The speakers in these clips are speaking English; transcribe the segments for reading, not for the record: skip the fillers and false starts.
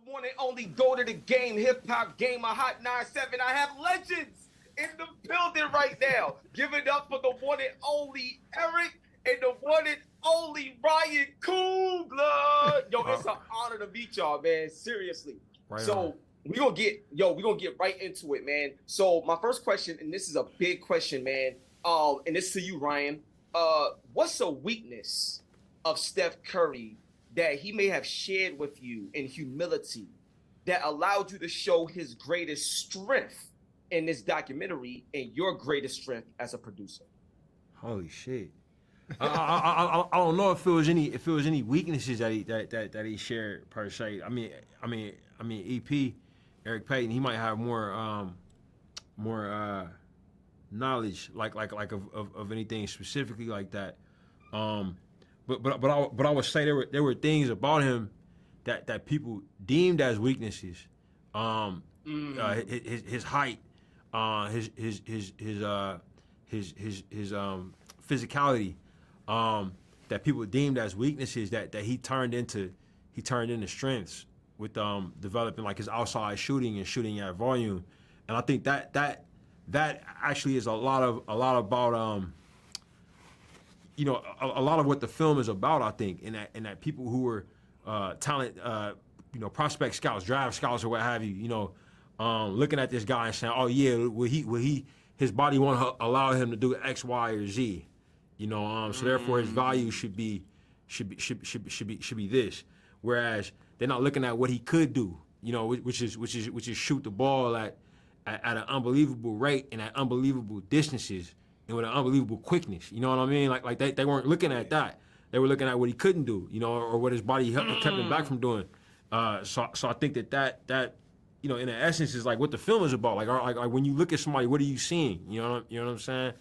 one and only go to the game, hip hop game, a hot 9-7. I have legends in the building right now. Give it up for the one and only Erick and the one and only Ryan Coogler. Yo, it's an honor to meet y'all, man. Seriously. Right so on. we're gonna get right into it, man. So my first question, and this is a big question, man. And this to you, Ryan. What's a weakness of Steph Curry that he may have shared with you in humility that allowed you to show his greatest strength in this documentary and your greatest strength as a producer? Holy shit! I don't know if it was any weaknesses that he shared per se. I mean, EP, Erick Peyton, he might have more knowledge like of anything specifically like that. But I would say there were things about him that people deemed as weaknesses. His height, his physicality, that people deemed as weaknesses that he turned into strengths with developing like his outside shooting and shooting at volume. And I think that actually is a lot about a lot of what the film is about, I think, and that people who were talent, prospect scouts, draft scouts, or what have you, looking at this guy and saying, "Oh yeah, his body won't allow him to do X, Y, or Z," so therefore his value should be this. Whereas they're not looking at what he could do, which is shoot the ball at an unbelievable rate and at unbelievable distances. And with an unbelievable quickness, you know what I mean? Like they weren't looking at that; they were looking at what he couldn't do, or what his body kept him back from doing. So I think that in essence is like what the film is about. Like when you look at somebody, what are you seeing? You know what I'm saying?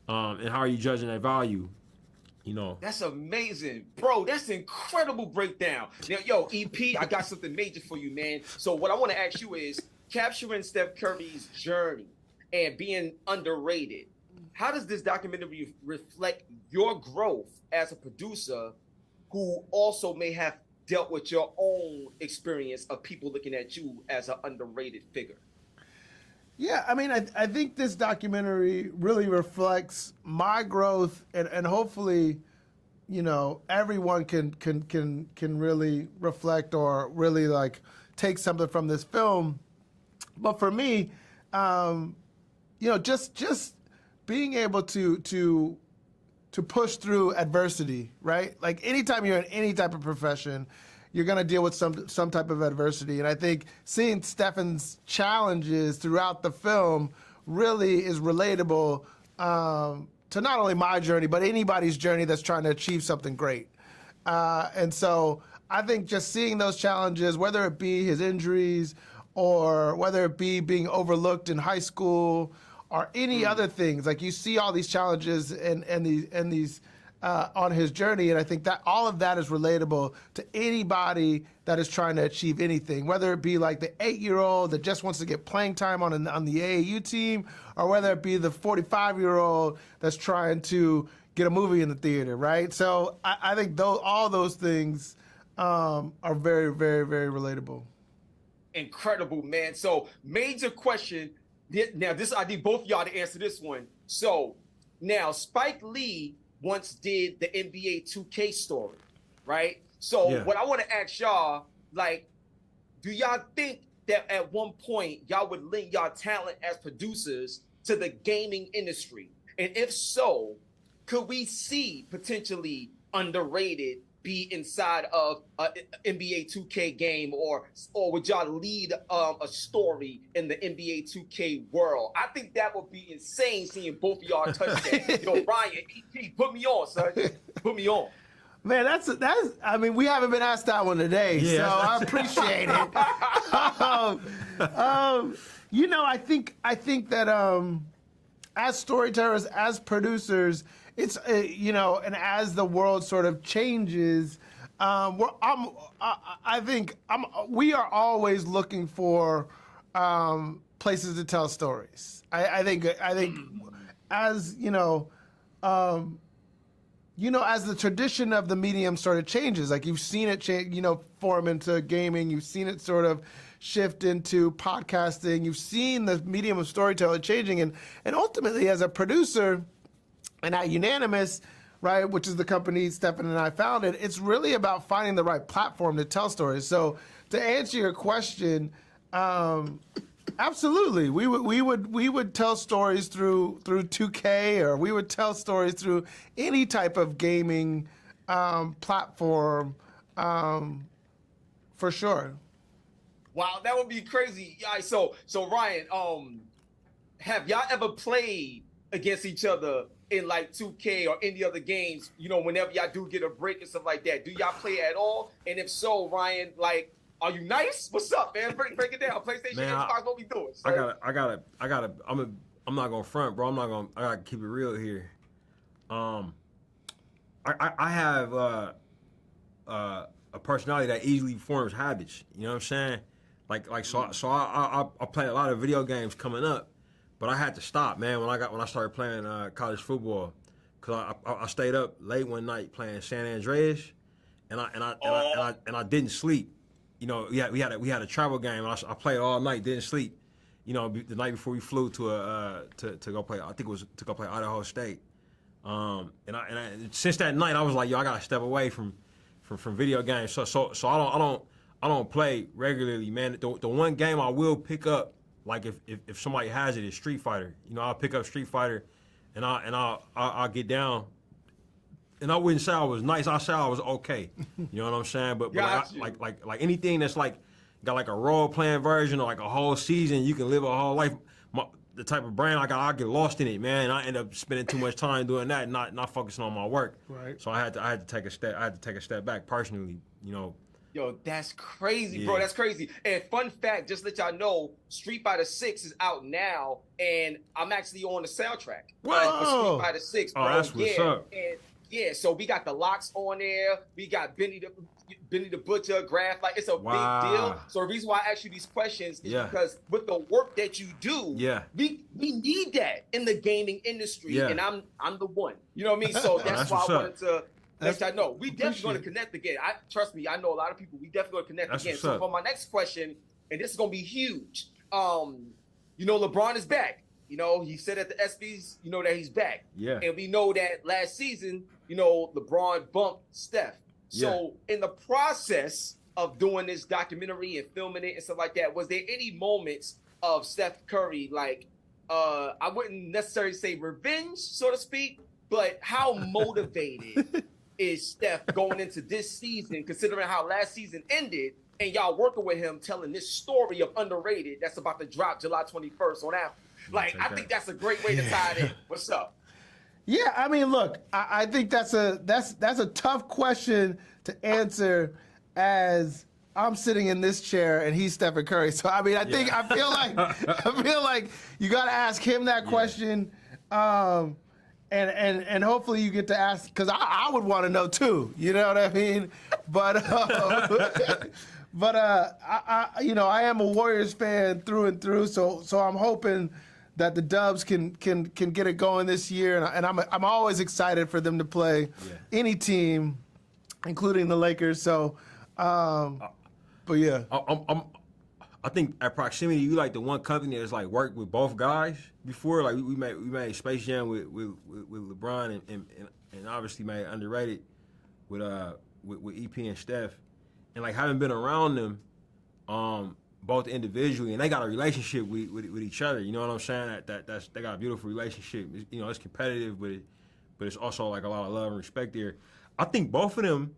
And how are you judging that value? That's amazing, bro. That's an incredible breakdown. Now, yo, EP, I got something major for you, man. So what I want to ask you is capturing Steph Curry's journey and being underrated. How does this documentary reflect your growth as a producer who also may have dealt with your own experience of people looking at you as an underrated figure? Yeah, I mean, I think this documentary really reflects my growth, and hopefully, everyone can really reflect or really like take something from this film. But for me, just being able to push through adversity, right? Like anytime you're in any type of profession, you're gonna deal with some type of adversity. And I think seeing Stephen's challenges throughout the film really is relatable to not only my journey, but anybody's journey that's trying to achieve something great. And so I think just seeing those challenges, whether it be his injuries or whether it be being overlooked in high school, or any other things, like you see all these challenges and these on his journey, and I think that all of that is relatable to anybody that is trying to achieve anything, whether it be like the 8-year-old that just wants to get playing time on the AAU team, or whether it be the 45-year-old that's trying to get a movie in the theater, right? So I think all those things are very, very, very relatable. Incredible, man. So major question. Now, I need both of y'all to answer this one. So now Spike Lee once did the NBA 2K story, right? So What I want to ask y'all, like, do y'all think that at one point y'all would link y'all talent as producers to the gaming industry? And if so, could we see potentially underrated be inside of an NBA 2K game, or would y'all lead a story in the NBA 2K world? I think that would be insane seeing both of y'all touch that. Yo, Ryan, EP, put me on, son. Put me on. Man, that's. I mean, we haven't been asked that one today, so I appreciate it. I think that as storytellers, as producers, it's and as the world sort of changes, we are always looking for places to tell stories. I think as as the tradition of the medium sort of changes, like you've seen it change, form into gaming, you've seen it sort of shift into podcasting, you've seen the medium of storytelling changing, and ultimately as a producer, and at Unanimous, right, which is the company Stephen and I founded, it's really about finding the right platform to tell stories. So to answer your question, absolutely, we would tell stories through 2K, or we would tell stories through any type of gaming platform, for sure. Wow, that would be crazy. Yeah, so Ryan, have y'all ever played against each other in like 2K or any other games? Whenever y'all do get a break and stuff like that, do y'all play at all? And if so, Ryan, like, are you nice? What's up, man? Break it down. PlayStation, Man, Xbox, what we doing? So, I'm not gonna front, bro. I gotta keep it real here. I have a personality that easily forms habits. You know what I'm saying? So I played a lot of video games coming up, but I had to stop, man, when I started playing college football, cause I stayed up late one night playing San Andreas, and I didn't sleep. We had a travel game. And I played all night, didn't sleep. The night before we flew to go play. I think it was to go play Idaho State. And since that night, I was like, I gotta step away from video games. So I don't play regularly, man. The one game I will pick up, like if somebody has it, is Street Fighter. I'll pick up Street Fighter, and I'll get down. And I wouldn't say I was nice. I say I was okay. You know what I'm saying? But like anything that's like got like a role playing version or like a whole season, you can live a whole life. The type of brain I got, I get lost in it, man. And I end up spending too much time doing that, and not focusing on my work. Right. So I had to take a step. I had to take a step back personally. Yo, that's crazy, bro. That's crazy. And fun fact, just to let y'all know, Street Fighter 6 is out now, and I'm actually on the soundtrack. For Street Fighter 6, bro. Oh, that's what's up. And yeah, so we got the locks on there. We got Benny the Butcher, Graph. Like, it's a big deal. So the reason why I ask you these questions is because with the work that you do, we need that in the gaming industry. Yeah. And I'm the one. You know what I mean? So that's why I wanted to let y'all know. We definitely going to connect again. Trust me, I know a lot of people. We definitely going to connect again. So for my next question, and this is going to be huge. LeBron is back. He said at the ESPYs, that he's back. Yeah. And we know that last season, LeBron bumped Steph. So in the process of doing this documentary and filming it and stuff like that, was there any moments of Steph Curry, like, I wouldn't necessarily say revenge, so to speak, but how motivated is Steph going into this season, considering how last season ended, and y'all working with him telling this story of Underrated that's about to drop July 21st on Apple? Like, I think that's a great way to tie it in. What's up? Yeah, I mean, look, I think that's a tough question to answer as I'm sitting in this chair and he's Stephen Curry. So I mean, I feel like you got to ask him that question, and hopefully you get to ask, because I would want to know too. You know what I mean? But I am a Warriors fan through and through. So I'm hoping that the Dubs can get it going this year, and I'm always excited for them to play any team, including the Lakers. So, but yeah, I think at Proximity, you like the one company that's like worked with both guys before. Like we made Space Jam with LeBron and obviously made Underrated with EP and Steph, and like having been around them, both individually, and they got a relationship with each other. You know what I'm saying? That's they got a beautiful relationship. It's competitive, but it's also like a lot of love and respect there. I think both of them,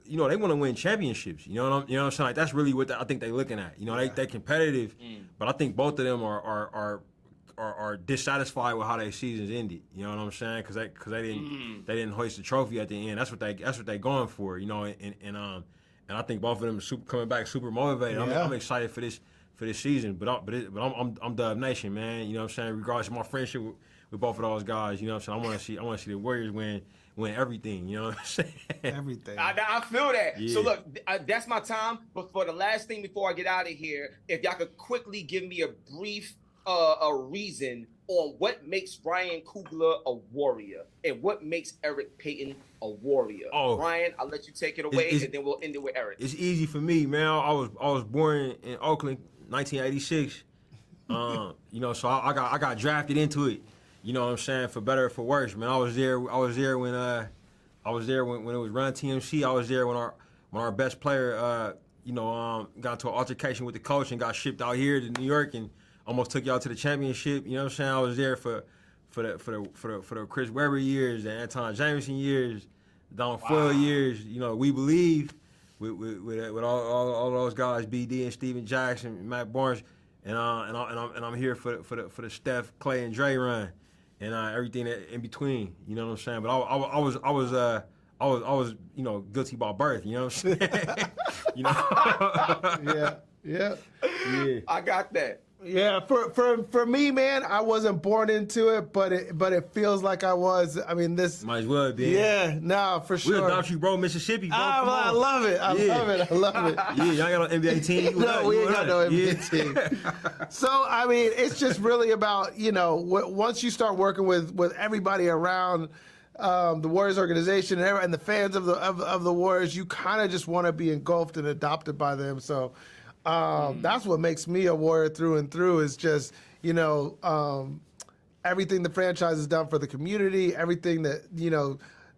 they want to win championships. You know what I'm saying? Like that's really what I think they're looking at. They competitive, but I think both of them are dissatisfied with how their seasons ended. You know what I'm saying? Because they didn't hoist the trophy at the end. That's what they going for. And I think both of them are coming back super motivated. I'm excited for this season. But I'm Dub Nation, man. You know what I'm saying? Regardless of my friendship with both of those guys, you know what I'm saying? I want to see the Warriors win everything. You know what I'm saying? Everything. I feel that. Yeah. So look, that's my time. But for the last thing before I get out of here, if y'all could quickly give me a brief a reason on what makes Ryan Coogler a warrior and what makes Erick Peyton a warrior. Oh. Ryan, I'll let you take it away, and then we'll end it with Eric. It's easy for me, man. I was born in Oakland, 1986. You know, so I got drafted into it. You know what I'm saying, for better or for worse, man. I was there when it was Run TMC. I was there when our best player got into an altercation with the coach and got shipped out here to New York and almost took y'all to the championship. You know what I'm saying? I was there for the Chris Webber years, the Anton Jameson years, Don Floyd years. You know, we believe with all those guys, BD and Steven Jackson, and Matt Barnes, and I'm here for the Steph, Clay, and Dre run, and everything in between. You know what I'm saying? But I was guilty by birth. You know what I'm saying? You know? Yeah. I got that. Yeah, for me, man, I wasn't born into it, but it feels like I was. I mean, this might as well be. Yeah, no, for sure. We adopt you, bro, Mississippi, bro. I love it. I love it. Yeah, y'all got no NBA team. No, we ain't got no NBA team. So, I mean, it's just really about, once you start working with everybody around the Warriors organization and the fans of the Warriors, you kind of just want to be engulfed and adopted by them. So. That's what makes me a Warrior through and through is just, everything the franchise has done for the community, everything that,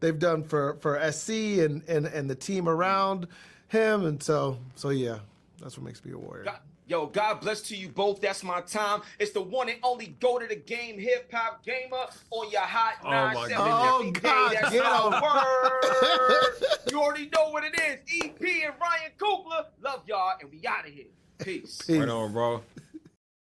they've done for SC and the team around him. And so yeah, that's what makes me a Warrior. God bless to you both. That's my time. It's the one and only go to the game hip hop gamer on your hot 970. Oh, God, That's get our him. word. You already know what it is. EP and Ryan Coogler. Love y'all, and we out of here. Peace. Right on, bro.